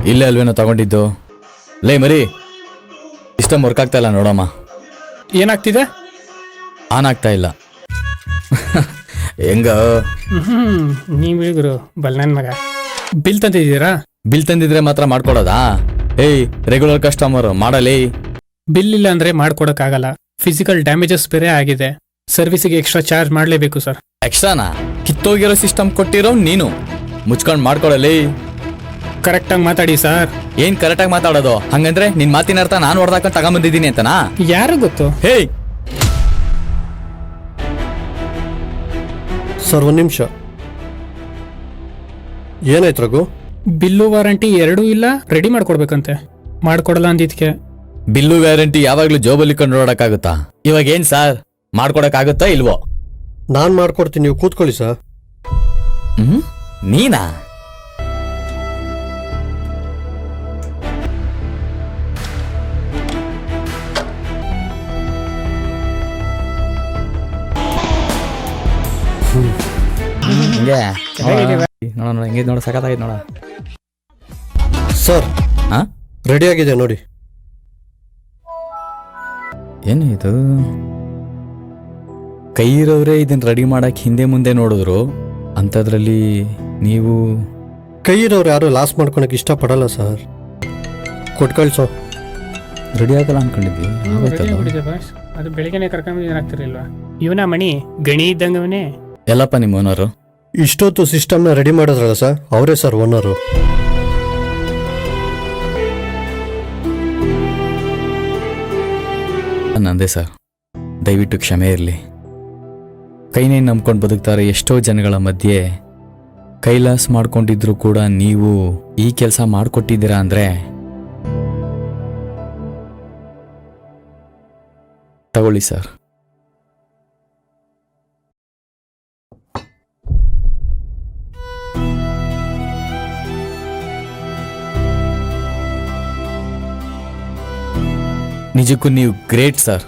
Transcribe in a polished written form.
ಇಲ್ಲೇ ಅಲ್ವೇನೋ ತಗೊಂಡಿದ್ದು. ಲೇ ಮರಿ, ಸಿಸ್ಟಮ್ ವರ್ಕ್ ಆಗ್ತಾ ಇಲ್ಲ ನೋಡಮ್ಮ. ಏನಾಗ್ತಿದೆ? ಆನ್ ಆಗ್ತಾ ಇಲ್ಲ. ಹೆಂಗ? ನೀವು ಗುರು ಬಲ್ ನನ್ನ ಮಗ. ಬಿಲ್ ತಂದಿದ್ದೀರಾ? ಬಿಲ್ ತಂದಿದ್ರೆ ಮಾತ್ರ ಮಾಡ್ಕೊಡೋದಾ? ಏಯ್, ರೆಗ್ಯುಲರ್ ಕಸ್ಟಮರ್ ಮಾಡಲೇ. ಬಿಲ್ ಇಲ್ಲ ಅಂದ್ರೆ ಮಾಡ್ಕೊಡಕ್ಕಾಗಲ್ಲ. ಫಿಸಿಕಲ್ ಡ್ಯಾಮೇಜಸ್ ಬೇರೆ ಆಗಿದೆ. ಸರ್ವಿಸಿಗೆ ಎಕ್ಸ್ಟ್ರಾ ಚಾರ್ಜ್ ಮಾಡಲೇಬೇಕು ಸರ್. ಎಕ್ಸ್ಟ್ರಾನಾ? ಕಿತ್ತೋಗಿರೋ ಸಿಸ್ಟಮ್ ಕೊಟ್ಟಿರೋ ನೀನು ಮುಚ್ಕೊಂಡು ಮಾಡ್ಕೊಡಲೇ. ಕರೆಕ್ಟಾಗಿ ಮಾತಾಡಿ ಸರ್. ಏನ್ ಕರೆಕ್ಟಾಗಿ ಮಾತಾಡೋದು? ಹಂಗಂದ್ರೆ ನಿನ್ ಮಾತಿನ ಅರ್ಥ ನಾನು ಹೊಡೆದಾಕೊಂಡು ತಗೊಂಬಂದಿದ್ದೀನಿ ಅಂತನಾ? ಯಾರು ಗೊತ್ತು? ಹೇಯ್ ಸರ್, ಒಂದು ನಿಮಿಷ. ಏನಾಯ್ತು ರಘು? ಬಿಲ್ಲು ವಾರಂಟಿ ಎರಡೂ ಇಲ್ಲ, ರೆಡಿ ಮಾಡ್ಕೊಡ್ಬೇಕಂತೆ. ಮಾಡ್ಕೊಡಲ್ಲ ಅಂದಿದ್ಕೆ. ಬಿಲ್ಲು ವ್ಯಾರಂಟಿ ಯಾವಾಗ್ಲೂ ಜೋಬಲ್ಲಿ ಕೊಂಡು ನೋಡಕ್ಕಾಗುತ್ತಾ? ಇವಾಗ ಏನ್ ಸಾರ್, ಮಾಡ್ಕೊಡಕ್ಕಾಗುತ್ತಾ ಇಲ್ವೋ? ನಾನು ಮಾಡ್ಕೊಡ್ತೀನಿ, ನೀವು ಕೂತ್ಕೊಳ್ಳಿ ಸರ್. ನೀನಾ? ಹಿಂಗೆ ನೋಡ ಹಿಂಗೆ ನೋಡ, ಸಖತ್ತಾಗೈತೆ ನೋಡ. ಸರ್, ಹಾ, ರೆಡಿ ಆಗಿದೆ ನೋಡಿ. ಏನು ಇದು? ಕೈ ಇರೋರೇ ಇದನ್ನ ರೆಡಿ ಮಾಡಕ್ ಹಿಂದೆ ಮುಂದೆ ನೋಡಿದ್ರು, ಅಂಥದ್ರಲ್ಲಿ ನೀವು ಕೈ ಇರೋರು ಯಾರು ಲಾಸ್ ಮಾಡ್ಕೊಳಕ್ ಇಷ್ಟಪಡಲ್ಲ ಸರ್. ಕೊಟ್ಟು ಕಳ್ಸೋ. ರೆಡಿ ಆಗಲ್ಲ ಅನ್ಕೊಂಡಿದ್ವಿ. ಅದು ಬೆಳಿಗ್ಗೆನೆ ಕರ್ಕೊಂಡು ಏನಾಗ್ತಿರ್ಲಿಲ್ವಾ? ಇವನ ಮಣಿ ಗಣಿ ಇದ್ದಂಗವನೇ. ಎಲ್ಲಪ್ಪ ನಿಮ್ಮ ಓನರು? ಇಷ್ಟೊತ್ತು ಸಿಸ್ಟಮ್ನ ರೆಡಿ ಮಾಡಿದ್ರಲ್ಲ ಸರ್, ಅವರೇ ಸರ್ ಓನರು. ನಂದೇ ಸರ್, ದಯವಿಟ್ಟು ಕ್ಷಮೆ ಇರಲಿ. ಕೈನೇ ನಂಬ್ಕೊಂಡು ಬದುಕ್ತಾರೆ ಎಷ್ಟೋ ಜನಗಳ ಮಧ್ಯೆ. ಕೈಲಾಸ್ ಮಾಡ್ಕೊಂಡಿದ್ರು ಕೂಡ ನೀವು ಈ ಕೆಲಸ ಮಾಡಿಕೊಟ್ಟಿದ್ದೀರಾ ಅಂದ್ರೆ ತಗೊಳ್ಳಿ ಸರ್. ನಿಜಕ್ಕೂ ನೀವು ಗ್ರೇಟ್ ಸರ್.